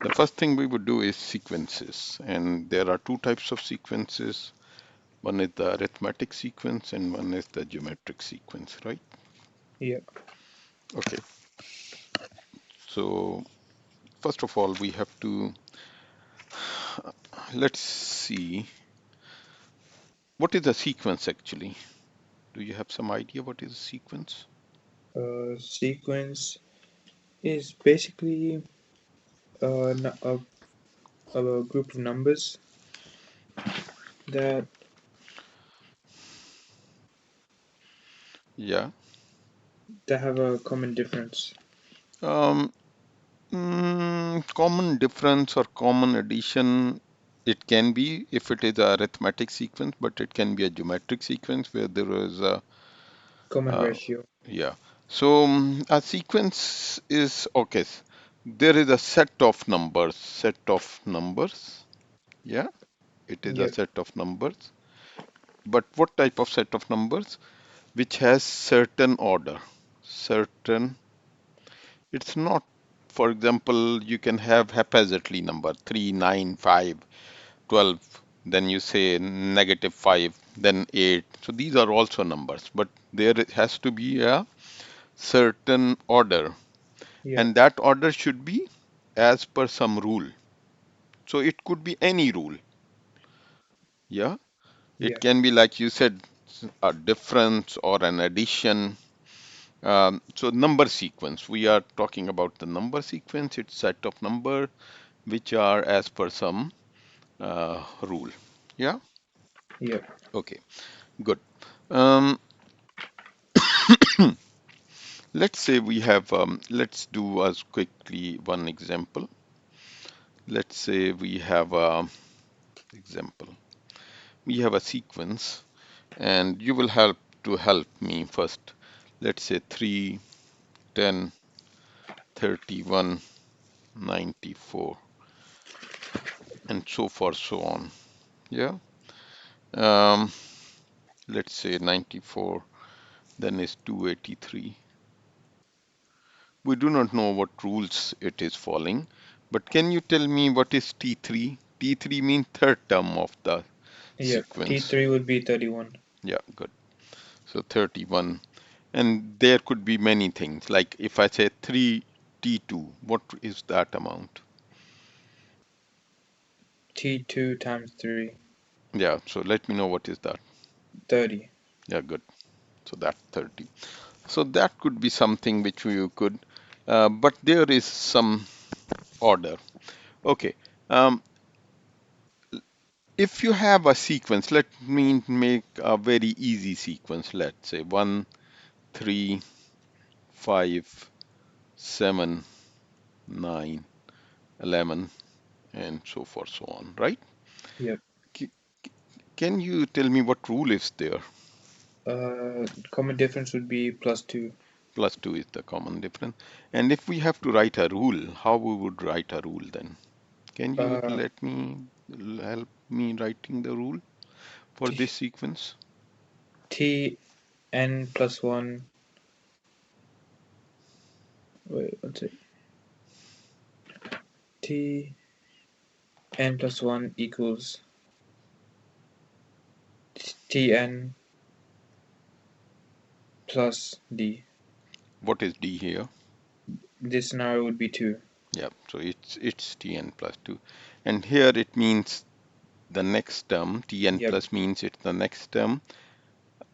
The first thing we would do is sequences, and there are two types of sequences. One is the arithmetic sequence and one is the geometric sequence, right? Yeah. Okay, so first of all, we have to, let's see, what is a sequence actually? Do you have some idea what is a sequence? Sequence is basically a group of numbers that Yeah. have a common difference. Um, Common difference or common addition, it can be if it is a arithmetic sequence, but it can be a geometric sequence where there is a, Common uh, ratio. yeah. So a sequence is, okay, there is a set of numbers, yeah, it is a Yep. set of numbers. But what type of set of numbers? Which has certain order, certain, it's not, for example, you can have haphazardly number 3, 9, 5, 12, then you say -5, then 8. So these are also numbers, but there has to be a certain order, Yeah. and that order should be as per some rule. So it could be any rule. Yeah, it Yeah. can be like you said, a difference or an addition. So number sequence, we are talking about the number sequence. It's set of number which are as per some rule. Yeah. Yep. Okay. Good. Um, let's say we have. Let's do as quickly one example. Let's say we have a example. We have a sequence, and you will help me first. Let's say 3, 10, 31, 94, and so forth, so on. Yeah. Um, let's say 94, then is 283. We do not know what rules it is following, but can you tell me what is T3? T3 means third term of the Yep. sequence. T3 would be 31. Yeah, good. So 31. And there could be many things. Like if I say 3 T2, what is that amount? T2 times 3. Yeah, so let me know what is that. 30. Yeah, good. So that's 30. So that could be something which you could, but there is some order. Okay. Um, if you have a sequence, let me make a very easy sequence. Let's say 1, 3, 5, 7, 9, 11, and so forth, so on, right? Yep. C- Can you tell me what rule is there? Common difference would be +2. Plus 2 is the common difference. And if we have to write a rule, how we would write a rule then? Can you Uh, let me help me writing the rule for t, this sequence? t n plus 1. Wait, what's it? T n plus 1 equals Tn plus d. What is d here? This scenario would be 2. Yeah, so it's tn plus 2. And here it means the next term. Tn Yep. plus means it's the next term.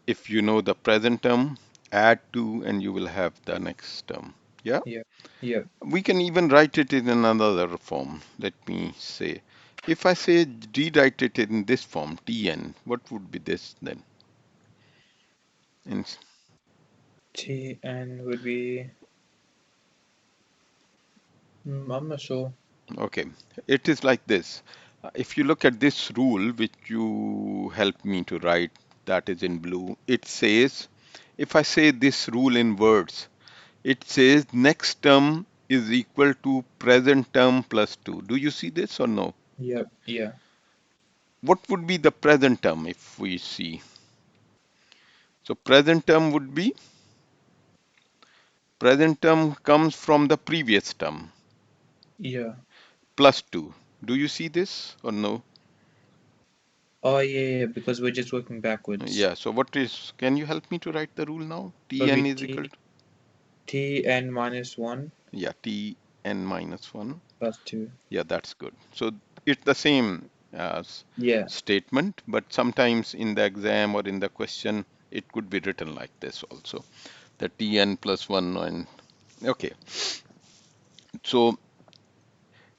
If you know the present term, add 2 and you will have the next term. Yeah? Yep. Yep. We can even write it in another form. Let me say, if I say rewrite it in this form, Tn, what would be this then? In, Tn would be. I'm not sure. okay, it is like this. If you look at this rule, which you helped me to write, that is in blue, it says, if I say this rule in words, it says next term is equal to present term plus 2. Do you see this or no? Yep. Yeah. What would be the present term if we see? So present term comes from the previous term. Yeah. plus 2. Do you see this or no? Oh yeah, because we're just working backwards. Yeah, so what is, can you help me to write the rule now? Will be Tn is equal to, Tn minus 1 yeah, Tn minus 1. plus 2. Yeah, that's good. So it's the same as Yeah, statement, but sometimes in the exam or in the question, it could be written like this also. The Tn plus 1 and okay. So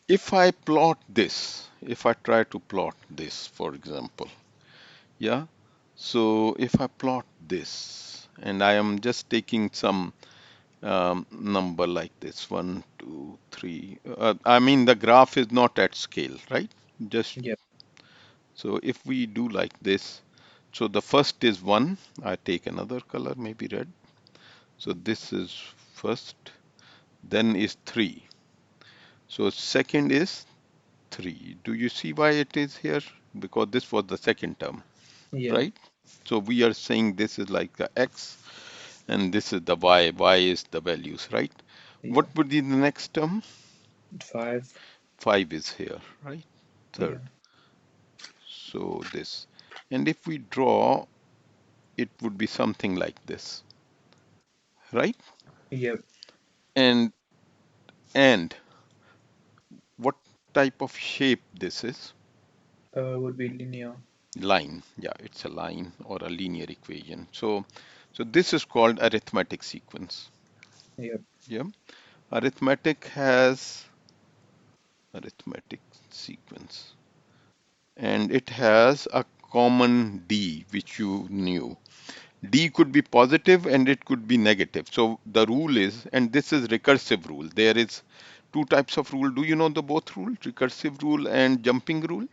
if I plot this, if I try to plot this, for example, yeah. So if I plot this and I am just taking some number like this, 1, 2, 3. I mean, the graph is not at scale, right? Just yep, so if we do like this, so the first is 1. I take another color, maybe red. So this is first, then is 3. So second is 3. Do you see why it is here? Because this was the second term, yeah, right? So we are saying this is like the x and this is the y. Y is the values, right? yeah, What would be the next term? 5, 5 is here, right? yeah, Third. So this. And if we draw, it would be something like this, right? yep, And and what type of shape this is? would be linear. Line. Yeah, it's a line or a linear equation. So this is called arithmetic sequence. Yep, Yeah. Arithmetic has arithmetic sequence and it has a common D which you knew. D could be positive and it could be negative. So the rule is, and this is recursive rule. There is two types of rule. Do you know the both rule, recursive rule and jumping rule?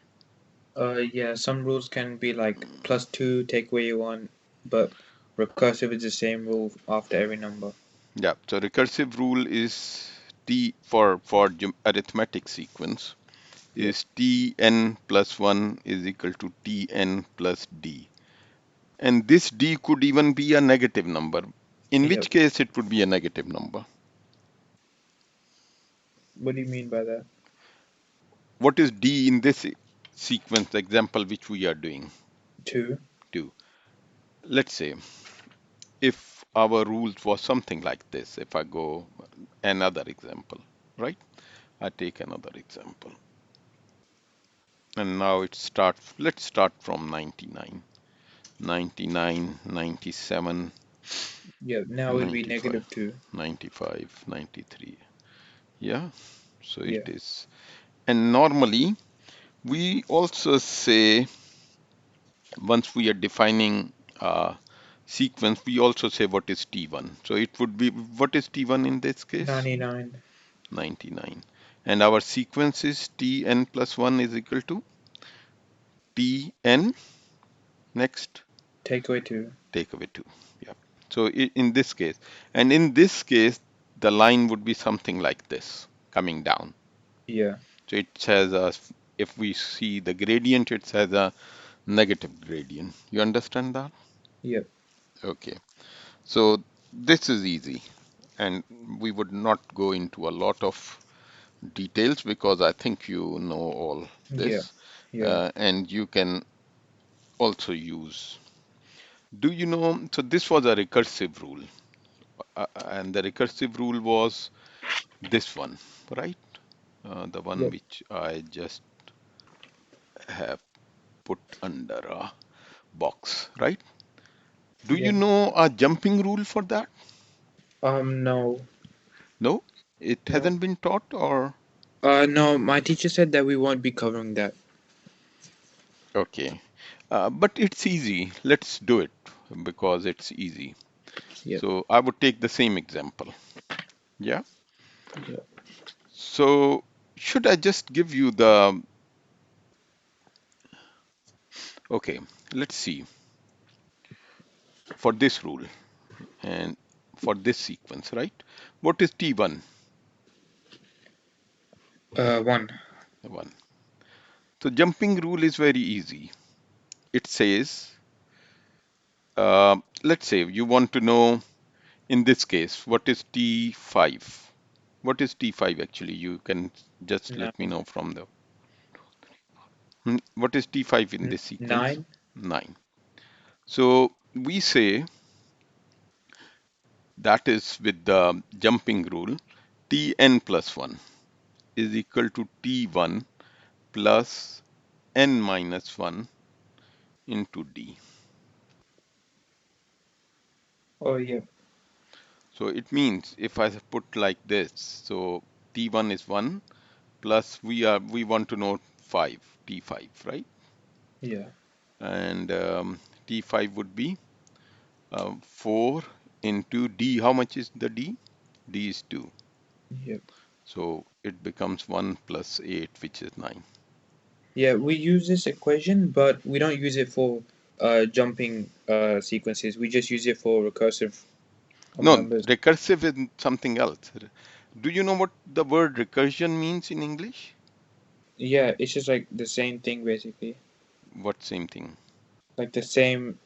yeah, some rules can be like plus 2, take away 1, but recursive is the same rule after every number. Yeah. So recursive rule is T for arithmetic sequence Yep, is Tn plus 1 is equal to Tn plus D. And this D could even be a negative number, in yep. which case it would be a negative number. What do you mean by that? What is D in this sequence example which we are doing? 2, 2. Let's say if our rules was something like this, if I go another example, right? I take another example. And now it starts, let's start from 99, 99, 97, yep, now it would be 95, negative 2. 95, 93. Yeah, so it Yeah, is. And normally we also say once we are defining sequence, we also say what is T1. So it would be, what is T1 in this case? 99, 99. And our sequence is Tn plus 1 is equal to Tn, next, take away 2. take away 2. Yeah. So in this case, and in this case, the line would be something like this, coming down. Yeah, So it has a, if we see the gradient, it has a negative gradient. You understand that? yep, Okay. So this is easy, and we would not go into a lot of details because I think you know all yeah, this, yeah, and you can also use. Do you know? So this was a recursive rule, and the recursive rule was this one, right? The one yep. which I just have put under a box, right? Do you Yeah. know a jumping rule for that? No, No, it no. hasn't been taught, or No, my teacher said that we won't be covering that. okay. But it's easy. Let's do it because it's easy. Yep, So I would take the same example. Yeah. yep, So should I just give you the, okay, let's see for this rule and for this sequence, right? What is T1? 1. 1. So jumping rule is very easy. It says, let's say you want to know in this case, what is T5? What is T5 actually? You can just let me 9. know from the. What is T5 in this sequence? 9. 9. So we say that is with the jumping rule, Tn plus 1 is equal to T1 plus n minus 1 into D. Oh, yeah. So it means if I put like this, so T1 is 1 plus we want to know 5, T5, right? Yeah. And T5 would be 4 into D. How much is the D? D is 2. Yep. So it becomes 1 plus 8, which is 9. Yeah, we use this equation, but we don't use it for jumping sequences. We just use it for recursive of No, numbers. recursive is something else. Do you know what the word recursion means in English? Yeah, it's just like the same thing basically. What same thing? Like the same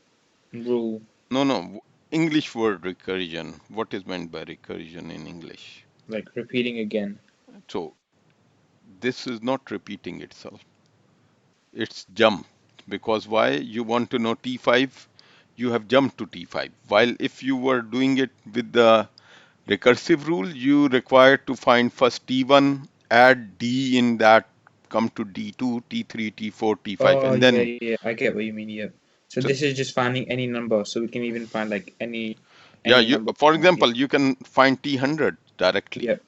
rule, No, no. English word recursion. What is meant by recursion in English? like repeating again. So this is not repeating itself. It's jump. Because why? You want to know T5, you have jumped to T5. While if you were doing it with the recursive rule, you require to find first T1, add D in that, come to D2, T3, T4, T5, Oh and yeah, then, yeah, yeah. I get what you mean. Yeah. So so this is just finding any number, so we can even find like yeah, any number for from here. example, you can find T100 directly. Yep.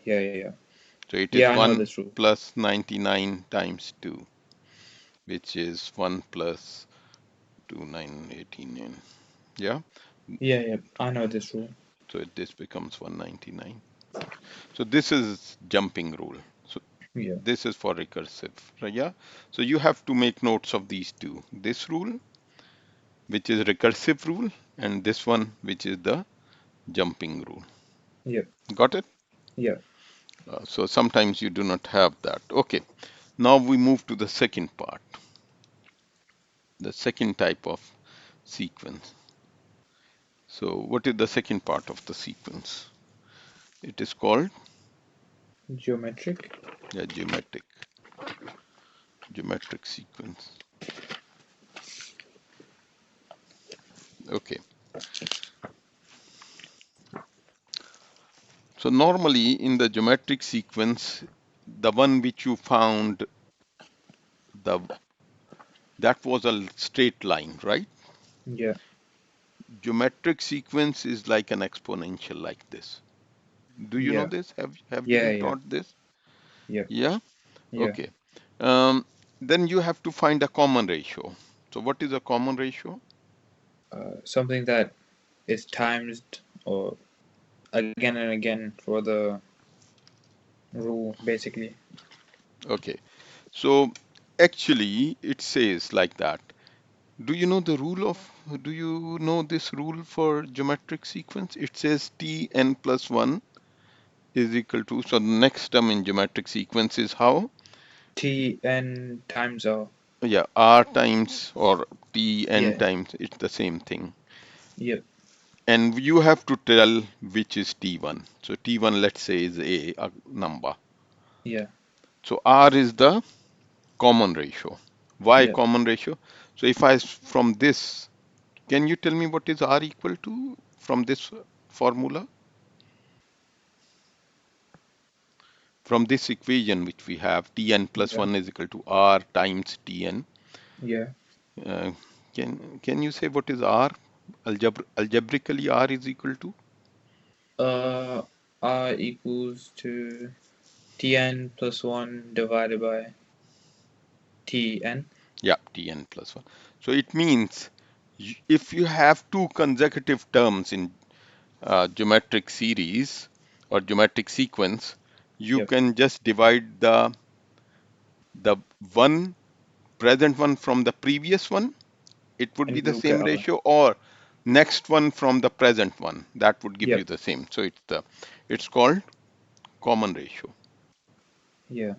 Yeah, yeah, yeah. So it Yeah, is I know 1 this rule. plus 99 times 2, which is 1 plus 2, 9, 18. Yeah. Yeah, yeah. I know this rule. So this becomes 199. So this is jumping rule. So Yeah. this is for recursive, right? Yeah. So you have to make notes of these two. This rule, which is recursive rule, and this one, which is the jumping rule. Yep. Got it? Yeah. So sometimes you do not have that. Okay. Now we move to the second part, the second type of sequence. So what is the second part of the sequence? It is called Geometric. geometric sequence. Okay. So normally in the geometric sequence, the one which you found, the that was a straight line, right? Yeah. Geometric sequence is like an exponential like this. Do you know Yeah. this? Have you Yeah. been Yeah. taught this? Yeah. Yeah? Yeah. Okay. Um, then you have to find a common ratio. So what is a common ratio? Something that is times or again and again for the rule, basically. Okay. So actually it says like that. Do you know the rule of, do you know this rule for geometric sequence? It says Tn plus 1 is equal to, so the next term in geometric sequence is how? T n times r. Yeah, r times or Tn Yeah. times, it's the same thing. Yep. And you have to tell which is T1. So T1, let's say, is a number. Yeah. So R is the common ratio. Why Yep. common ratio? So if from this, can you tell me what is R equal to from this formula? From this equation which we have, Tn plus Yeah. 1 is equal to R times Tn. Yeah. Uh, can you say what is R? Algebraically, R is equal to? Uh, r equals to Tn plus 1 divided by Tn. Yeah, Tn plus 1. So it means if you have two consecutive terms in geometric series or geometric sequence, you Yep. can just divide the one present one from the previous one. It would be And the you get same r. ratio, or next one from the present one. That would give you Yep. the same. So it's called common ratio. Yeah.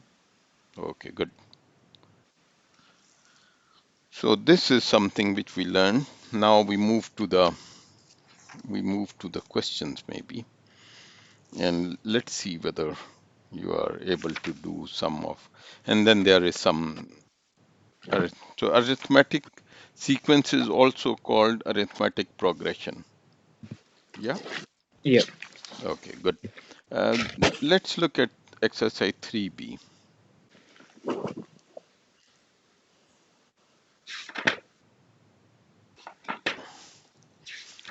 Okay, good. So this is something which we learned. Now we move to the questions maybe. and let's see whether you are able to do some of, and then there is some so arithmetic sequence is also called arithmetic progression. Yeah. Yeah. Okay, good. uh, let's look at exercise 3b.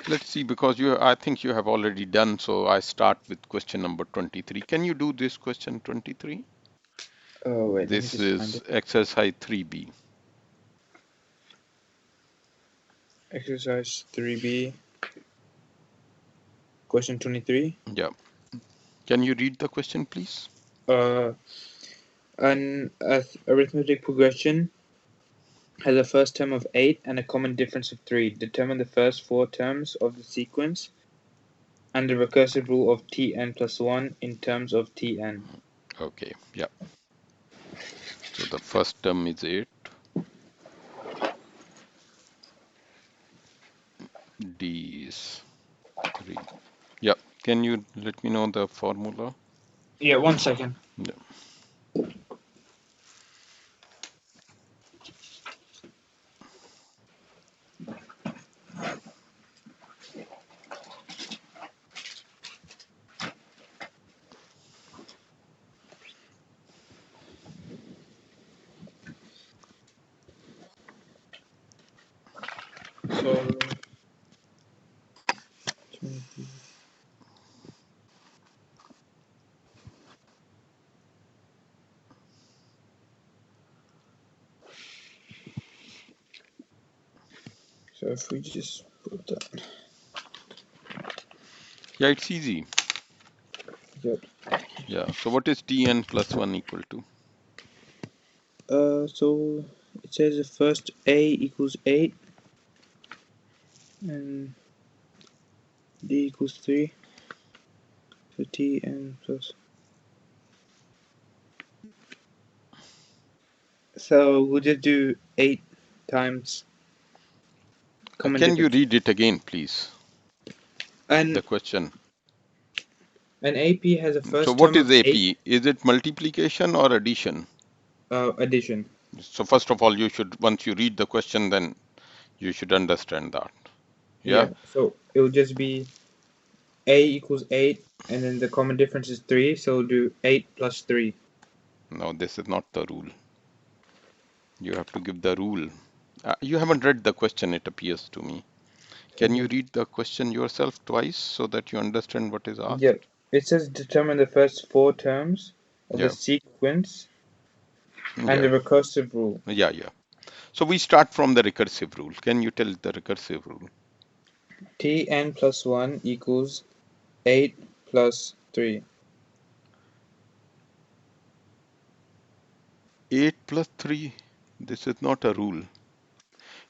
Let's see, because I think you have already done, so I start with question number 23. Can you do this question 23? Oh wait, let me This just find is it. exercise 3b. Exercise 3B, question 23. Yeah. Can you read the question, please? Uh, an arithmetic progression has a first term of 8 and a common difference of 3. Determine the first 4 terms of the sequence and the recursive rule of Tn plus 1 in terms of Tn. Okay, yeah. So the first term is 8, D is 3. Yeah. Can you let me know the formula? Yeah, 1 second. Yeah. So, so if we just put that. Yeah, it's easy. Yep. Yeah. So what is Tn plus 1 equal to? So it says the first A equals 8 and D equals 3. So Tn plus. So we'll just do 8 times common Can you difference. read it again, please? The And question. an AP has a So first what term is of 8 AP? Is it multiplication or addition? addition. So first of all, you should, once you read the question, then you should understand that. Yeah. Yeah, so it will just be A equals 8 and then the common difference is 3, so we'll do 8 plus 3. No, this is not the rule. You have to give the rule. You haven't read the question, it appears to me. Can you read the question yourself twice so that you understand what is Yep. asked? It says determine the first 4 terms of the Yeah. sequence and the Yeah. recursive rule. Yeah. Yeah. So we start from the recursive rule. Can you tell the recursive rule? Tn plus 1 equals 8 plus 3. 8 plus 3. This is not a rule.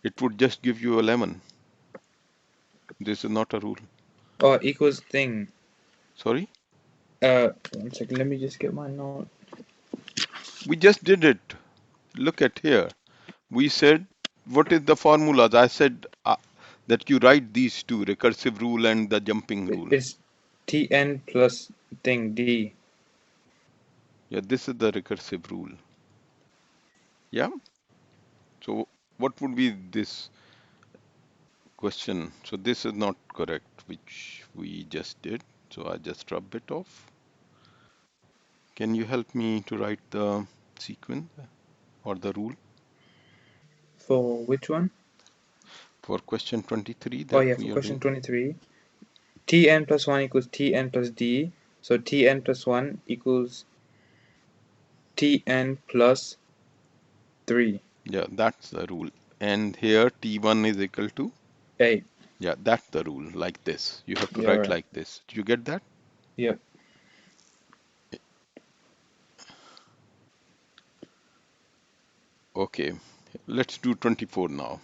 It would just give you 11. This is not a rule. Oh, equals thing. Sorry? 1 second, let me just get my note. We just did it. Look at here. We said, what is the formulas? I said that you write these two, recursive rule and the jumping rule. It's Tn plus thing D. Yeah, this is the recursive rule. Yeah. So what would be this question? So this is not correct, which we just did. So I just rub it off. Can you help me to write the sequence or the rule For which one? for question 23 Oh that yeah, we for are question doing? 23. Tn plus 1 equals Tn plus D. So Tn plus 1 equals Tn plus 3. Yeah, that's the rule. And here T1 is equal to, 8. yeah, that's the rule, like this. You have to Yeah, write right. like this. Do you get that? Yep. Okay, let's do 24 now.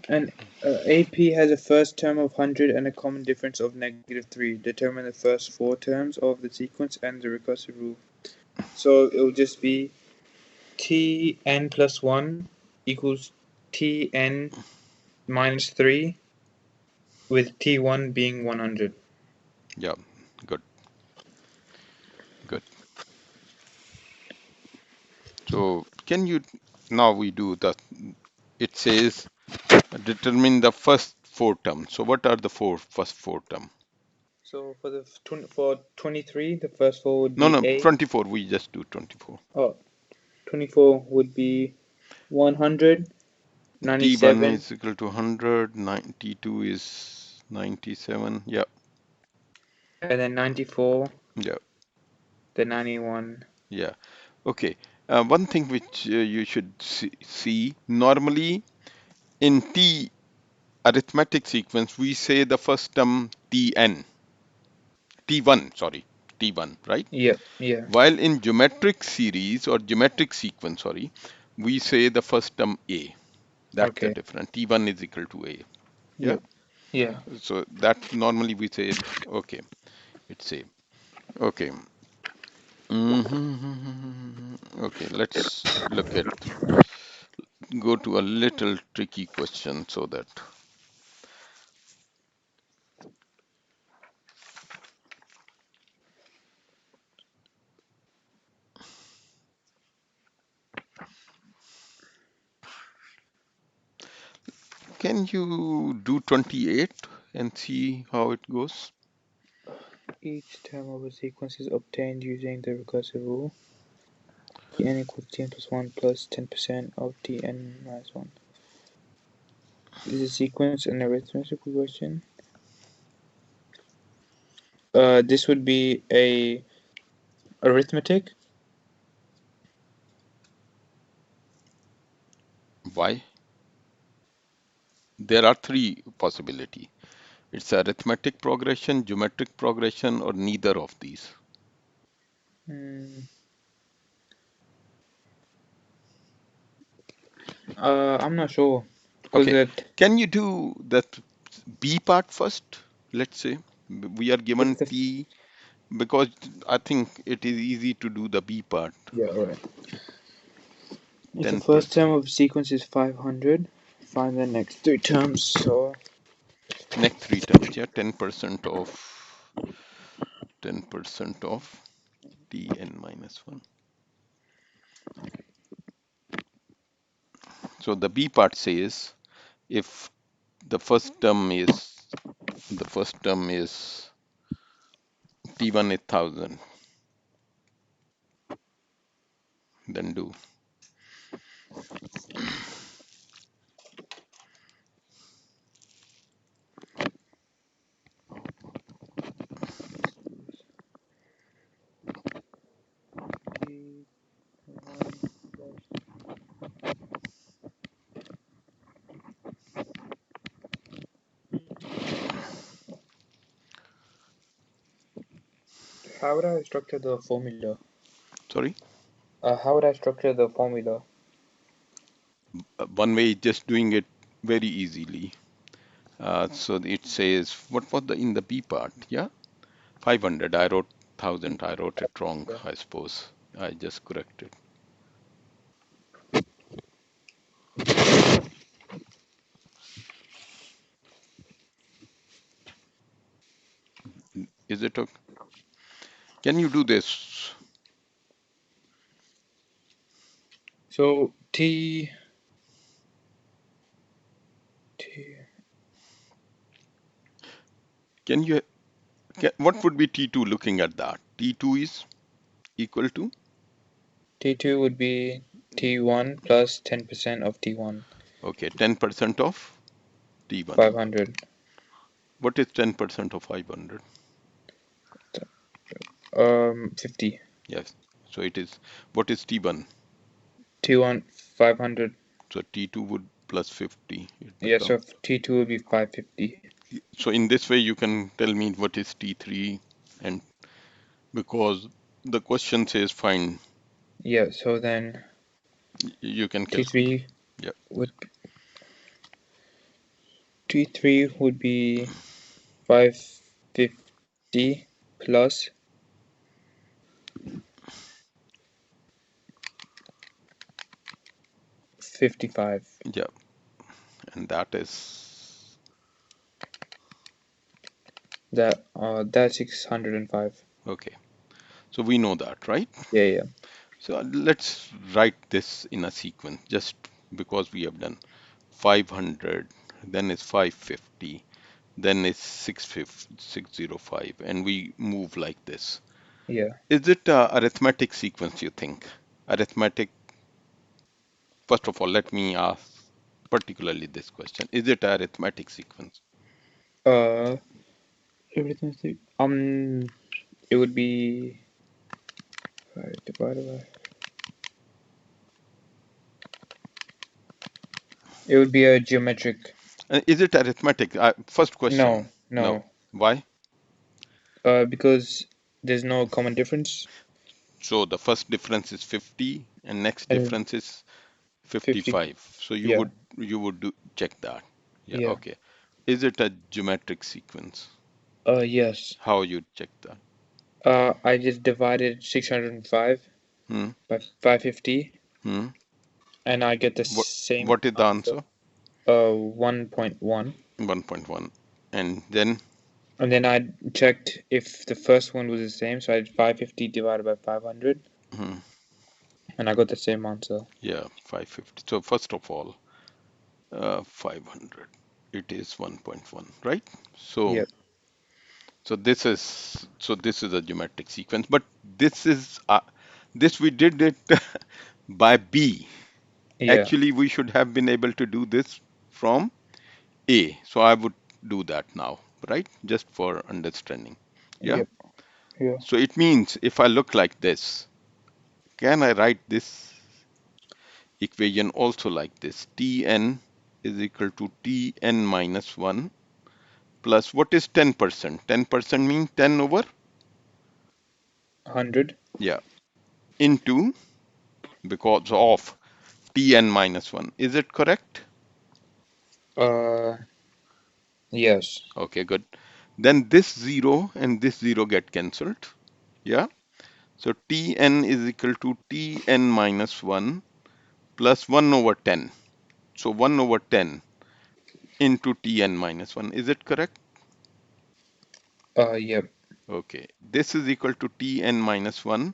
And AP has a first term of 100 and a common difference of -3. Determine the first 4 terms of the sequence and the recursive rule. So it will just be Tn plus 1 equals Tn minus 3 with T1 being 100. Yeah, good, good. So can you, now we do the, it says determine the first four terms. So what are the first four terms? So for 23, the first four would No, be no, A. 24, we just do 24. Oh, 24 would be 100, T1 97, is equal to 100, 92 is 97. Yeah, and then 94, yeah, then 91. yeah. Okay. One thing which you should see, normally in T arithmetic sequence, we say the first term Tn, T1, sorry, T1, right? Yep, yeah. While in geometric series or geometric sequence, sorry, we say the first term A. That's the Okay. difference. T1 is equal to A. Yeah. Yep. Yeah. So that normally we say it. Okay. It's A. Okay. Okay. Let's look at, go to a little tricky question so that, can you do 28 and see how it goes? Each term of a sequence is obtained using the recursive rule. Tn equals tn plus 1 plus 10% of tn minus 1. Is a sequence an arithmetic progression? This would be a arithmetic. Why? There are three possibilities. It's arithmetic progression, geometric progression, or neither of these. Hmm. I'm not sure because Okay, that can you do that B part first? Let's say we are it's given the T, because I think it is easy to do the B part, yeah, alright. If the first 10%. term of a sequence is 500, find the next three terms. So Next three terms, yeah, 10% of Tn minus 1. So the B part says if the first term is, T1 is 1000, then do. how would I structure the formula? Sorry. How would I structure the formula? One way is just doing it very easily. So it says, what was the in the B part? Yeah, 500. I wrote 1000. I wrote it wrong, Yeah. I suppose. I just corrected. Is it okay? Can you do this? So T Can you, what would be T2 looking at that? T2 is equal to, T2 would be T1 plus 10% of T1, okay, 10% of T1. 500. What is 10% of 500? 50. Yes. So it is, what is T1? T1, 500. So T2 would plus 50. It Yeah, become. so T2 would be 550. So in this way, you can tell me what is T3, and because the question says find, Yeah, so then you can calculate. T3 Yeah. would T3 would be 550 plus 55. Yeah. And that is That's 605. Okay, so we know that, right? Yeah, yeah, So let's write this in a sequence just because we have done 500, then it's 550, then it's 605, and we move like this. yeah. Is it arithmetic sequence, you think? Arithmetic, first of all, let me ask particularly this question. Is it arithmetic sequence? Uh, arithmetic. It would be divided by. It would be a geometric. Is it arithmetic? First question, No, no. no. Why? Because there's no common difference. So the first difference is 50 and next And difference is 50. 55. So Yeah, you would check that. Yeah, yeah. okay. Is it a geometric sequence? Yes. How you check that? I just divided 605 Hmm? by 550, Hmm? and I get the What same what is the answer. answer? 1.1. 1.1. And then And then I checked if the first one was the same, so I did 550 divided by 500, hmm, and I got the same answer. yeah, 550. So first of all, 500. It is 1.1, right? So Yep. this is a geometric sequence, but this is this we did it by B. Yeah. Actually, we should have been able to do this from A. So I would do that now, right? Just for understanding. Yeah. Yep. Yeah. So it means if I look like this, can I write this equation also like this? Tn is equal to Tn minus 1 plus what is 10%? 10% means 10 over, 100. yeah, into because of Tn minus 1. Is it correct? Uh, yes. Okay, good. Then this 0 and this 0 get cancelled. Yeah. So Tn is equal to Tn minus 1 plus 1 over 10. So 1 over 10 into Tn minus 1. Is it correct? Yep. Okay. This is equal to Tn minus 1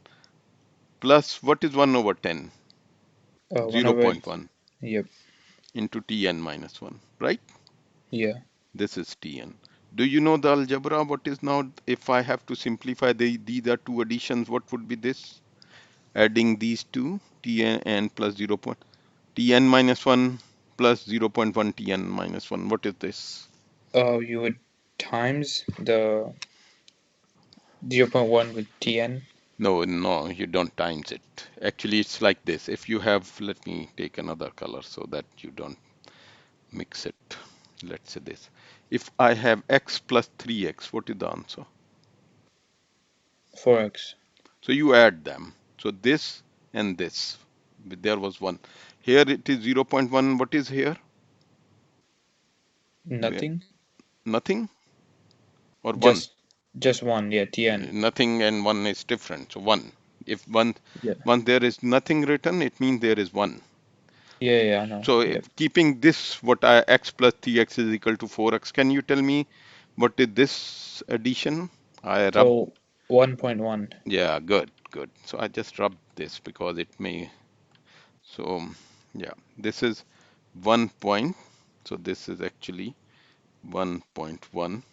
plus what is 1 over 10? 1 over. 0.1 Yep. into Tn minus 1, right? Yeah. This is Tn. Do you know the algebra? What is now, if I have to simplify these are two additions, what would be this? Adding these two, Tn plus 0. Tn minus 1 plus 0.1 Tn minus 1. What is this? You would times the 0.1 with Tn. No, no, you don't times it. Actually, it's like this. If you have, let me take another color so that you don't mix it. Let's say this. If I have x plus 3x, what is the answer? 4x. So you add them. So this and this. There was one. Here it is 0.1. What is here? Where? Nothing. Nothing or 1? Just one. Yeah. Tn. Nothing and 1 is different. So 1. If Yeah. once there is nothing written, it means there is 1. Yeah. Yeah. I know. So Yep. keeping this, what I x plus 3x is equal to 4x. Can you tell me what is this addition? I rub. Oh, 1.1. Yeah, good, good. So I just rub this because it may. So yeah, this is 1 point. So this is actually 1.1,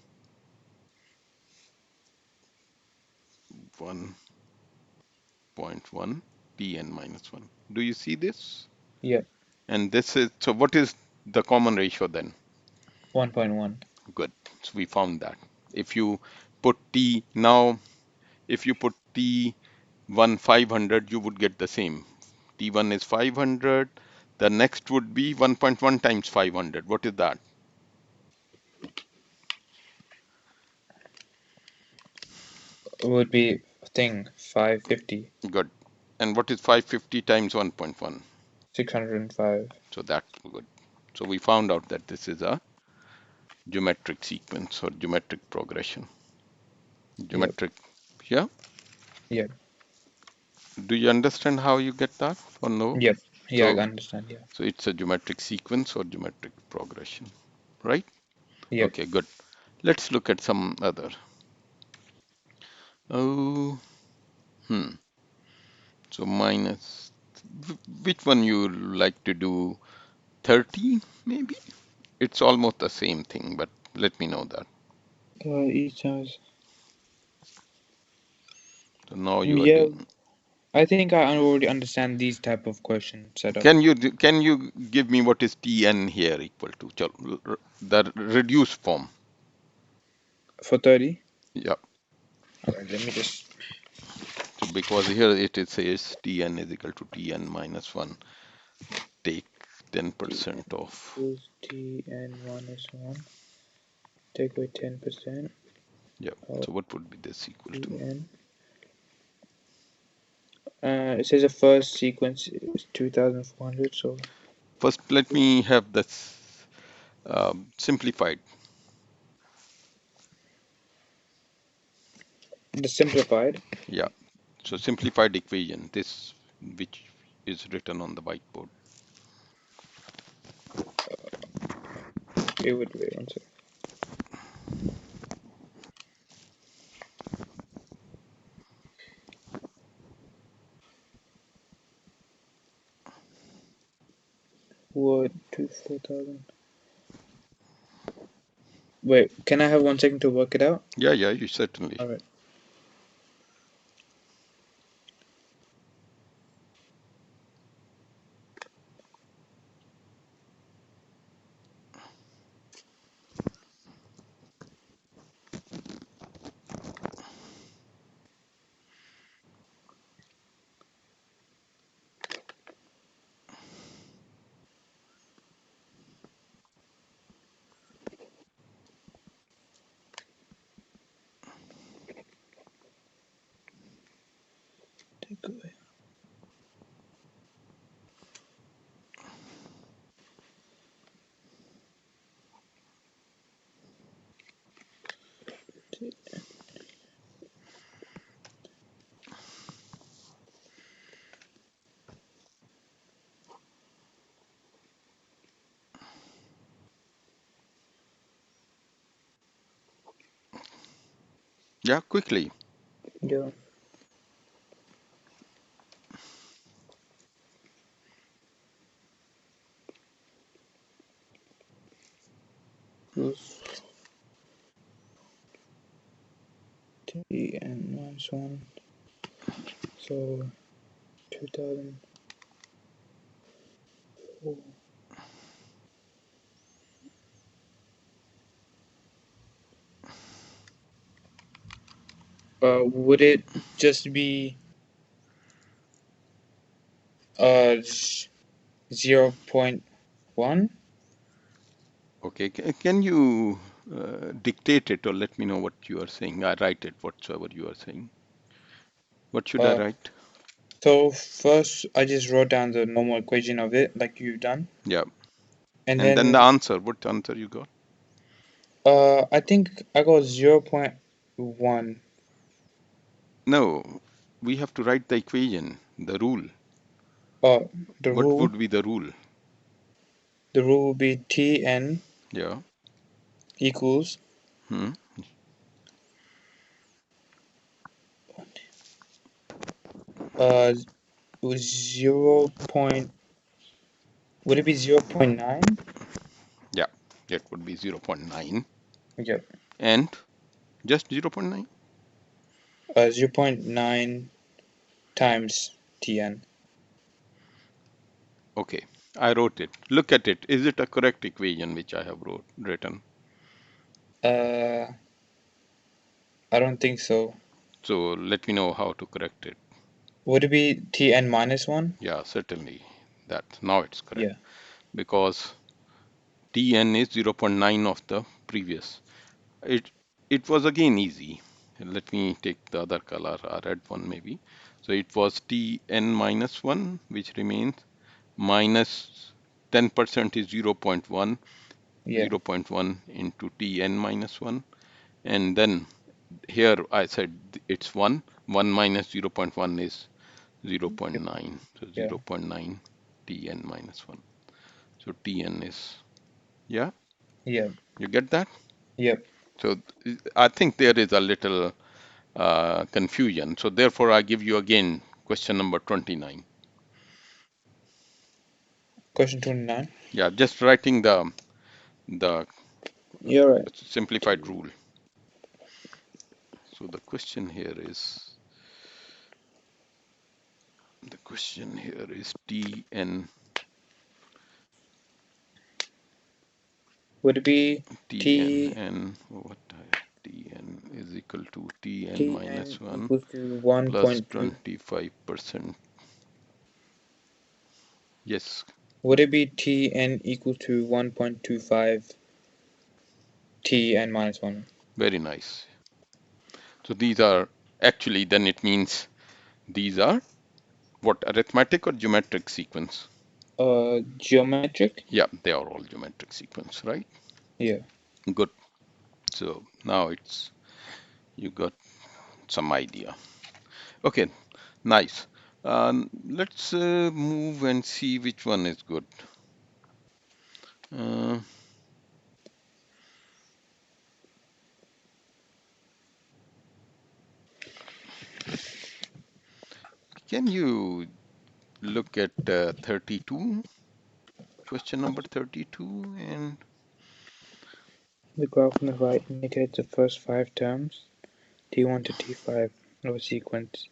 1.1 Tn minus 1. Do you see this? Yep. And this is, so what is the common ratio then? 1.1. Good. So we found that. If you put T now, if you put T1 500, you would get the same. T1 is 500. The next would be 1.1 times 500. What is that? Would be thing 550. Good. And what is 550 times 1.1? 605. So that's good. So we found out that this is a geometric sequence or geometric progression. Yep. Geometric, yeah? Yep. Do you understand how you get that or no? Yep. Yeah. I So, understand. Yeah. so it's a geometric sequence or geometric progression, right? Yep. Okay, good. Let's look at some other. Oh, so minus, which one you like to do? 30 maybe? It's almost the same thing, but let me know that. Each times. So now you are Yeah, doing. I think I already understand these type of question setup. Can you give me what is Tn here equal to? The reduced form. For 30? Yeah. Alright, let me just. So because here it says Tn is equal to Tn minus 1. Take 10% off. Equals Tn minus 1. Take away 10% Yeah. of So what would be this equal to? Tn. It says the first sequence is 2400, so First, let me have this simplified. the simplified. Yeah. So simplified equation, this which is written on the whiteboard. It would wait one second. What? 4,000. Wait, can I have 1 second to work it out? Yeah, yeah, you certainly. Alright. Take away. Yeah, quickly. Yeah. Equals Tn minus 1. So 2004. Would it just be 0.1? Okay, can you dictate it or let me know what you are saying? I write it, whatsoever you are saying. What should I Uh, write? so first I just wrote down the normal equation of it, like you've done, Yeah. and And then the then answer, what answer you got? I think I got 0.1. No, we have to write the equation, the rule. Uh, the What rule would be the rule? the rule will be Tn Yeah. equals Hmm. 0. Would it be 0.9? Yeah, that would be 0.9. Yep. And just 0.9? 0.9 times Tn. Okay, I wrote it. Look at it. Is it a correct equation which I have written? Uh, I don't think so. So let me know how to correct it. Would it be Tn minus 1? Yeah, certainly that. Now it's correct Yeah. because Tn is 0.9 of the previous. It it was again easy. Let me take the other color, a red one maybe. So it was Tn minus 1, which remains minus 10% is 0.1, Yeah. 0.1 into Tn minus 1. And then here I said it's 1. 1 minus 0.1 is 0.9. So Yeah. 0.9 Tn minus 1. So Tn is, yeah, Yep. you get that? Yep. So I think there is a little confusion. So therefore, I give you again question number 29. Question 29. Yeah, just writing the You're right. simplified rule. So the question here is Tn Would it be Tn T and what Tn is equal to Tn Tn minus 1 equals to plus 1.2? 25%. Yes, Would it be Tn equal to 1.25 Tn minus 1? very nice. So these are actually, then it means these are what, arithmetic or geometric sequence? Geometric? Yeah, they are all geometric sequence, right? Yeah. Good. So now you got some idea. Okay, nice. Let's move and see which one is good. Uh, can you look at 32, question number 32, and The graph on the right indicates the first 5 terms, T1 to T5, of a sequence.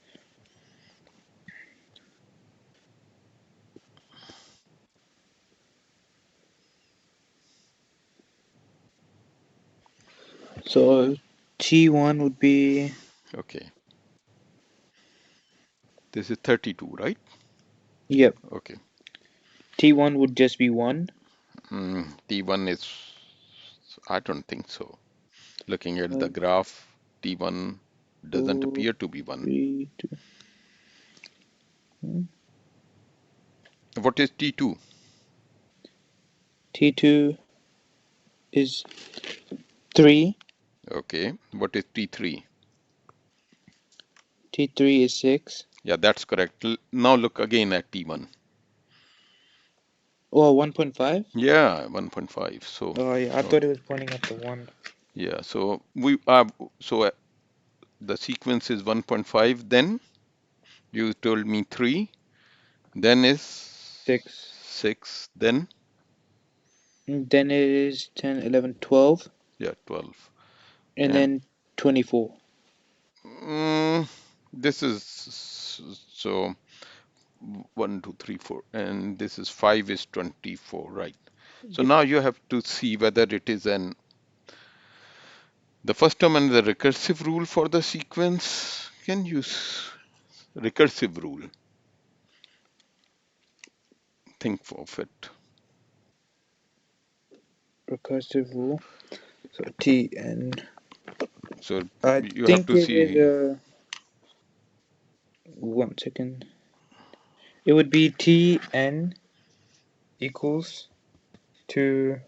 So T1 would be, okay, this is 32, right? yep, Okay. T1 would just be 1. T1 is, I don't think so. Looking at the 5, graph, T1 doesn't 4, appear to be 1. 3, 2. What is T2? T2 is 3. Okay. What is T3? T3 is 6. Yeah, that's correct. Now look again at T1. Oh, 1.5? Yeah, 1.5. So, Oh, yeah, I so thought it was pointing at the 1. yeah, so we are, so the sequence is 1.5, then you told me 3, then is 6. 6, then Then it is 10, 11, 12, yeah, 12. and And then 24. this is so 1, 2, 3, 4, and this is 5 is 24, right? So Yep. now you have to see whether it is the first term and the recursive rule for the sequence. Can use recursive rule. Think of it. Recursive rule. So Tn. So I you have think to it is see 1 second. It would be Tn equals to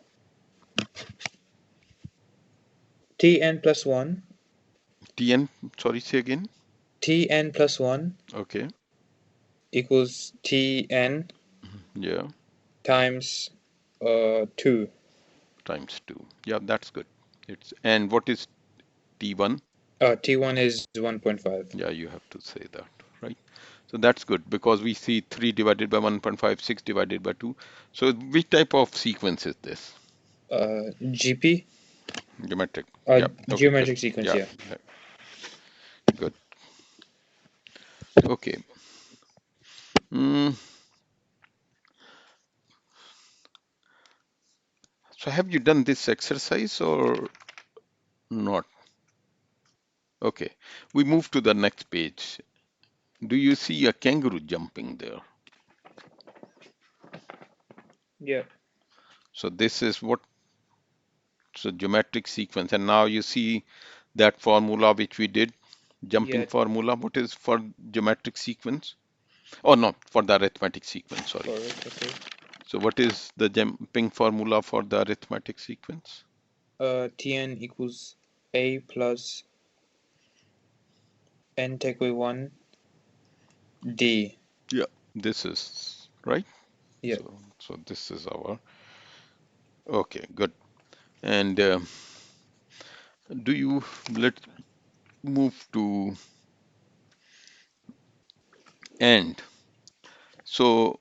Tn plus 1. Tn. Sorry, say again. Tn plus 1 Okay. equals Tn Yeah. times 2. Times 2. Yeah, that's good. It's and what is T1? T1 is 1.5. Yeah, you have to say that, right? So that's good because we see 3 divided by 1.5, 6 divided by 2. So which type of sequence is this? GP? Geometric. Yeah. Okay, good. Geometric sequence, Yeah, yeah. good. Okay. Mm, so have you done this exercise or not? Okay. We move to the next page. Do you see a kangaroo jumping there? Yeah. So this is what, so geometric sequence. And now you see that formula which we did, jumping Yeah, formula. What is for geometric sequence? Oh, no, for the arithmetic sequence, sorry. correct, okay. So what is the jumping formula for the arithmetic sequence? Tn equals a plus n take away 1 d. Yeah, this is right. Yeah. So this is our, okay, good. And Do you, let's move to end. So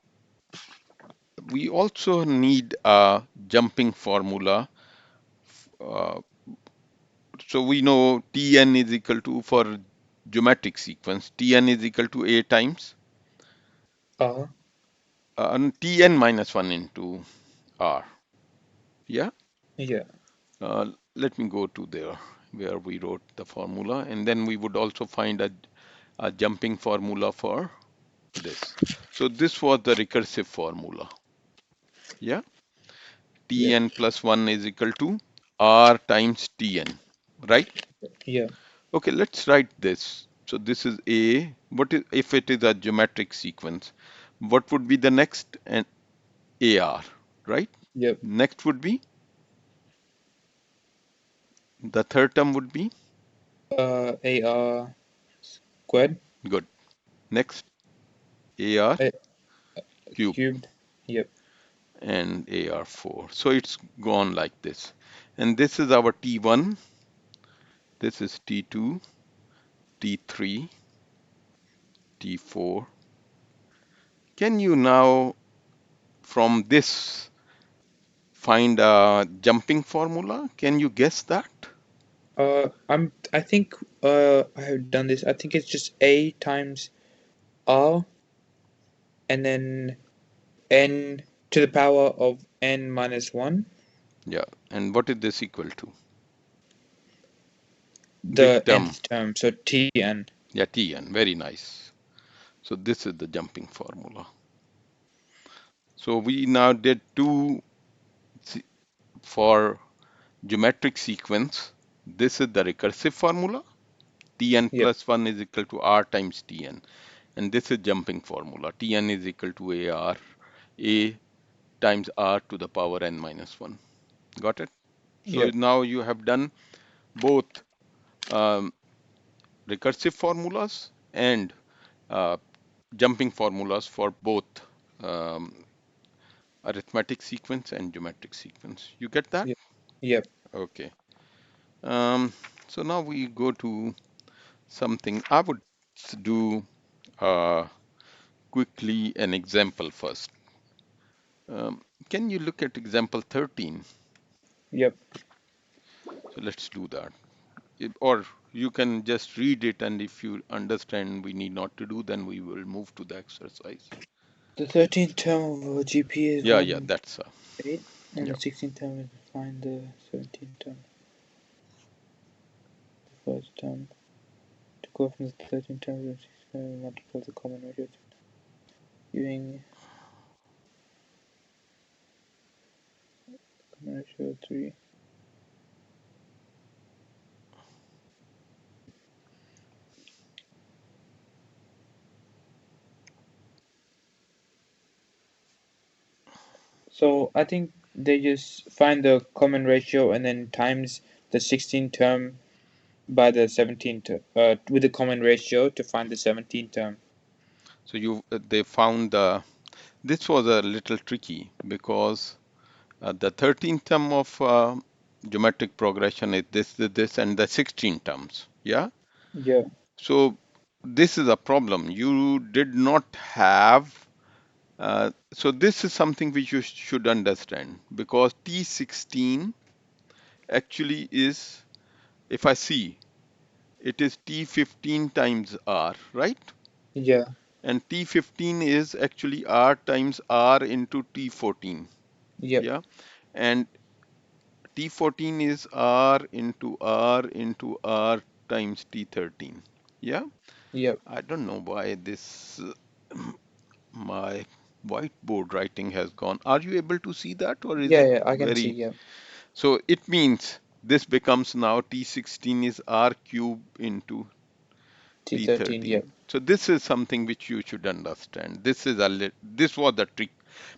we also need a jumping formula. Uh, so we know Tn is equal to, for geometric sequence, Tn is equal to A times R. Tn minus 1 into R. Yeah. Yeah. Let me go to there where we wrote the formula, and then we would also find a jumping formula for this. So this was the recursive formula. Yeah. Yeah. Tn plus 1 is equal to R times Tn. Right? Yeah. Okay, let's write this. So this is A. What is, if it is a geometric sequence? What would be the next? And AR, right? Yep. Next would be, the third term would be, AR squared. good. Next, AR A cube cubed. Yep. and AR4. So it's gone like this. And this is our T1, this is T2, T3, T4. Can you now from this find a jumping formula? Can you guess that? I think I have done this. I think it's just A times R and then N to the power of N minus 1. Yeah. And what is this equal to? Big The term. nth term, so Tn. Yeah, Tn. Very nice. So this is the jumping formula. So we now did two for geometric sequence. This is the recursive formula. Tn Yep. plus 1 is equal to R times Tn. And this is jumping formula. Tn is equal to AR, A times R to the power n minus 1. Got it? So Yep. now you have done both um, recursive formulas and uh, jumping formulas for both um, arithmetic sequence and geometric sequence. You get that? Yep. Yep. Okay. Um, so now we go to something. I would do uh, quickly an example first. Can you look at example 13? Yep. So let's do that. Or you can just read it, and if you understand we need not to do, then we will move to the exercise. The 13th term of GP is Yeah, yeah, 1 that's 8, and yeah. the 16th term is find the 17th term. The first term. To go from the 13th term to the 16th term, multiply the common ratio using common ratio of 3. So I think they just find the common ratio and then times the 16th term by the 17th with the common ratio to find the 17th term. So you they found this was a little tricky because the 13th term of geometric progression is this, and the 16 terms. Yeah. Yeah. So this is a problem. You did not have. So this is something which you should understand, because T16 actually is, if I see, it is T15 times R, right? Yeah. And T15 is actually R times R into T14. Yep. Yeah. And T14 is R into R into R times T13. Yeah. Yep. I don't know why this, my whiteboard writing has gone. Are you able to see that, or is Yeah, it yeah, I can see, very, yeah. so it means this becomes now T16 is R cube into T13, T13. yep. So this is something which you should understand. This is this was the trick,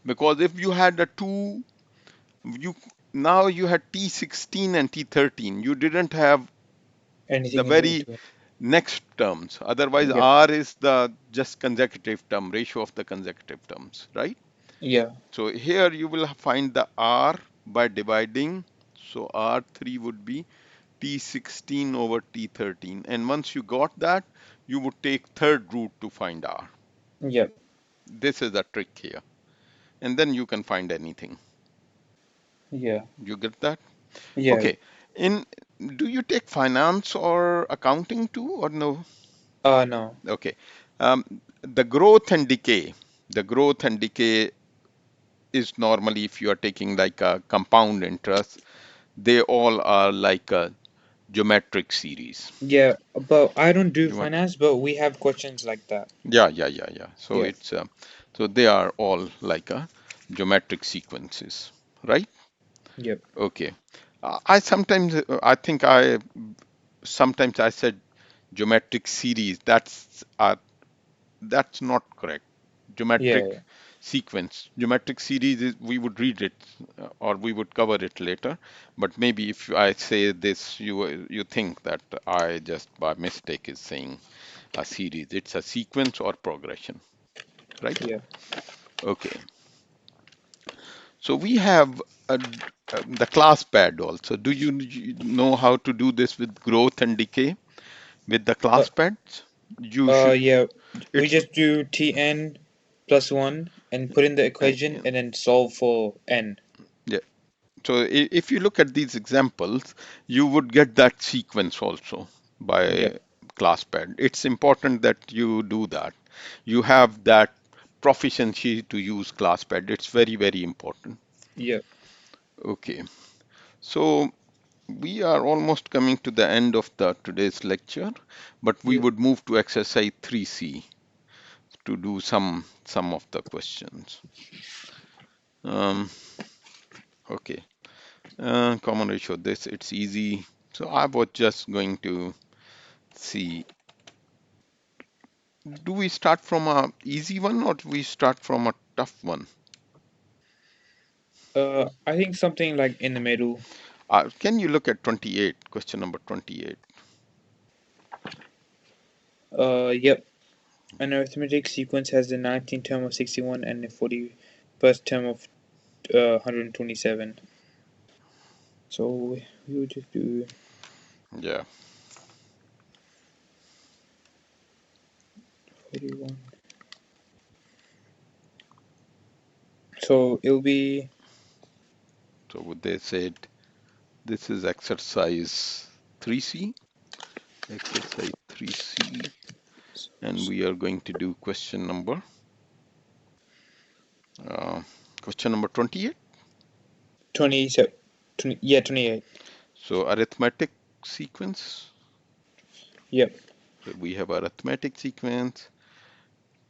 because if you had a two, you now you had T16 and T13. You didn't have the Anything in the very between. next terms. Otherwise, Yep. R is the just consecutive term, ratio of the consecutive terms, right? Yeah. So here you will find the R by dividing. So R3 would be T16 over T13. And once you got that, you would take third root to find R. Yep. This is the trick here. And then you can find anything. Yeah. You get that? Yeah. Okay. In Do you take finance or accounting too, or no? No. Okay. Um, the growth and decay. The growth and decay is normally, if you are taking like a compound interest, they all are like a geometric series. Yeah, but I don't do You want? finance, but we have questions like that. Yeah. So Yeah. it's so they are all like a geometric sequences, right? Yep. Okay. I think I sometimes I said geometric series. That's not correct. Yeah. Geometric Yeah. sequence. Geometric series is, we would read it or we would cover it later. But maybe if I say this, you think that I just by mistake is saying a series. It's a sequence or progression, right? Yeah. Okay. So we have the class pad also. Do you know how to do this with growth and decay with the Uh, class pads? You should. yeah. We It's just do Tn plus 1 and put in the equation and then solve for n. yeah. So if you look at these examples, you would get that sequence also by Yep. ClassPad. It's important that you do that. You have that proficiency to use ClassPad. It's very, very important. Yep. Okay. So we are almost coming to the end of the today's lecture, but we Yep. would move to exercise 3C to do some of the questions. Um, okay. Common ratio. This it's easy. So I was just going to see, do we start from a easy one or do we start from a tough one? I think something like in the middle. Can you look at 28, question number 28? Yep. An arithmetic sequence has the 19th term of 61 and the 41st term of 127. So we would just do Yeah. 41. So it'll be So would they said this is exercise 3C, exercise 3C, and we are going to do uh, question number 28. 27. 28. So arithmetic sequence. Yep. So we have arithmetic sequence.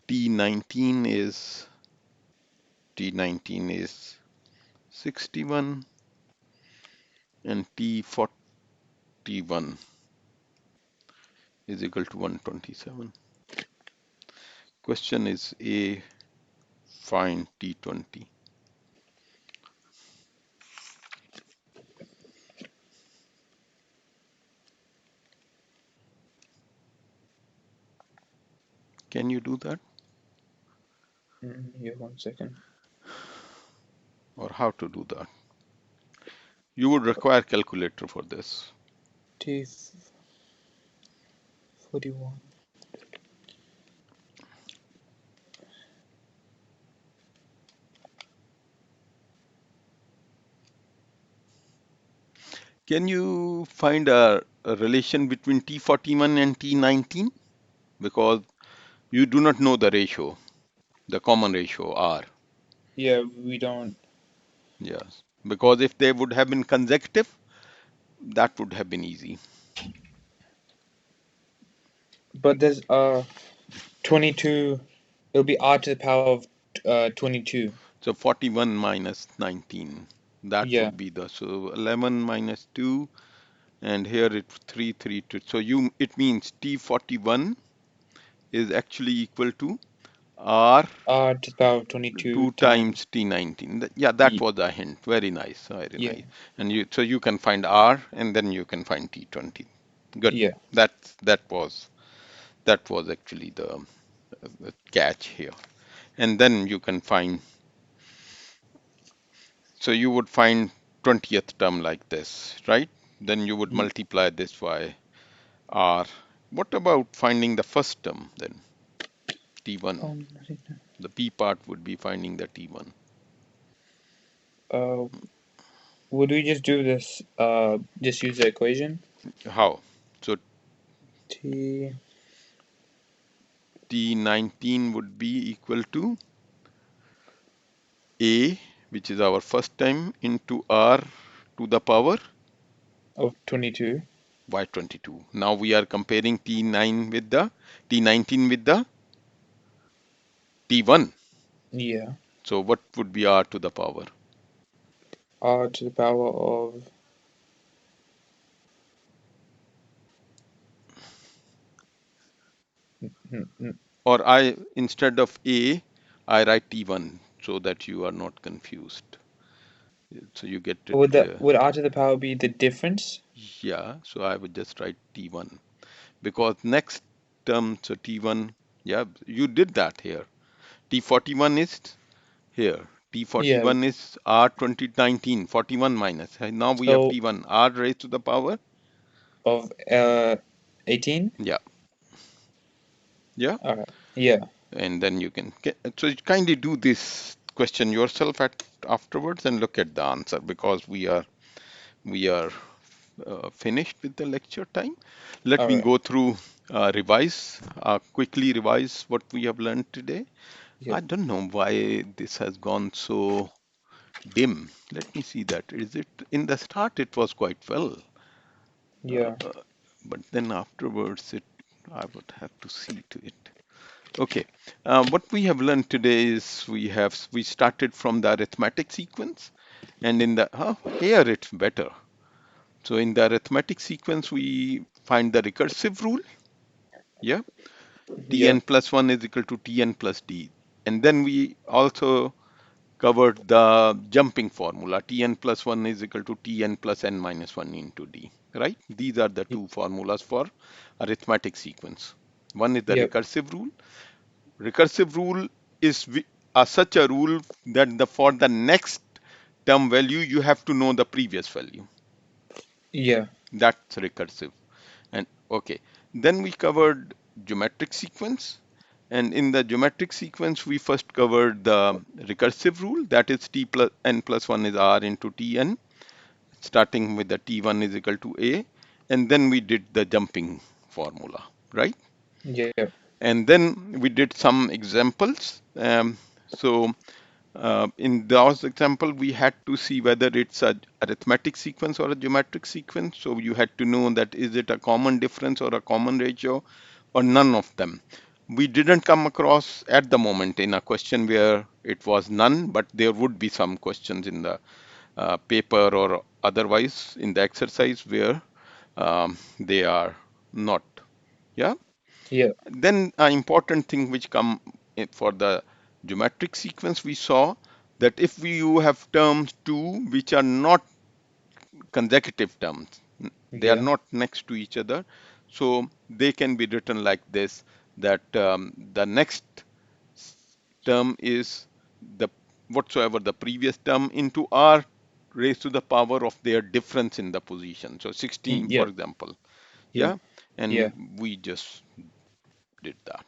T19 is T19 is 61 and T41 is equal to 127. Question is A, find T20. Can you do that? Yeah, 1 second. Or how to do that? You would require calculator for this. T41. Can you find a relation between T41 and T19? Because you do not know the ratio, the common ratio R. Yeah, we don't. Yes. Because if they would have been consecutive, that would have been easy. But there's 22. It'll be r to the power of 22. So 41 minus 19, that Yeah. would be so 11 minus 2, and here it's 3, 3, 2. So it means T41 is actually equal to R R to the power of 22 2 times. times T19. Yeah, that E. was a hint. Very nice, very Yeah. nice. And you can find R and then you can find T20. Good. Yeah. That that was actually the catch here. And then you can find, so you would find 20th term like this, right? Then you would multiply this by r. What about finding the first term then? T1. The p part would be finding the T1. Uh, would we just do this? Just use the equation. How? So T. T19 would be equal to a, which is our first term, into r to the power Of 22. by 22. Now we are comparing T9 with the T19 with the T1. Yeah. So what would be r to the power? R to the power of. Or I, instead of a, I write T1 so that you are not confused. So you get it. Would R to the power be the difference? Yeah. So I would just write T1 because next term, so T1. Yeah, you did that here. T41 is here. Yeah. T41 is R 2019, 41 minus. Now we have So T1, R raised to the power. of 18. Yeah. Yeah. All right. Yeah. And then you can get, so you kindly do this question yourself at afterwards and look at the answer because we are finished with the lecture time. Let All me right. go through quickly revise what we have learned today. I Yep. don't know why this has gone so dim. Let me see that. Is it in the start? It was quite well, Yeah. but then afterwards, I would have to see to it. Okay, what we have learned today is we started from the arithmetic sequence, and in the here it's better. So in the arithmetic sequence, we find the recursive rule. Yeah, Yep. Tn plus 1 is equal to Tn plus d. And then we also covered the jumping formula. Tn plus 1 is equal to Tn plus n minus 1 into d. Right? These are the two formulas for arithmetic sequence. One is the Yep. recursive rule. Recursive rule is such a rule that for the next term value, you have to know the previous value. Yeah. That's recursive. And okay, then we covered geometric sequence. And in the geometric sequence, we first covered the recursive rule, that is t plus n plus 1 is r into tn, starting with the t1 is equal to a. And then we did the jumping formula, right? Yep. And then we did some examples. So in those example, we had to see whether it's a arithmetic sequence or a geometric sequence. So you had to know that is it a common difference or a common ratio or none of them. We didn't come across at the moment in a question where it was none, but there would be some questions in the paper or otherwise in the exercise where they are not. Yeah. Yep. Then an important thing which come for the geometric sequence, we saw that if you have terms two which are not consecutive terms, they are Yeah. not next to each other, so they can be written like this, that the next term is the whatsoever the previous term into r raised to the power of their difference in the position. So 16, for Yep. example. Yep. Yeah. Yeah. And we just did that.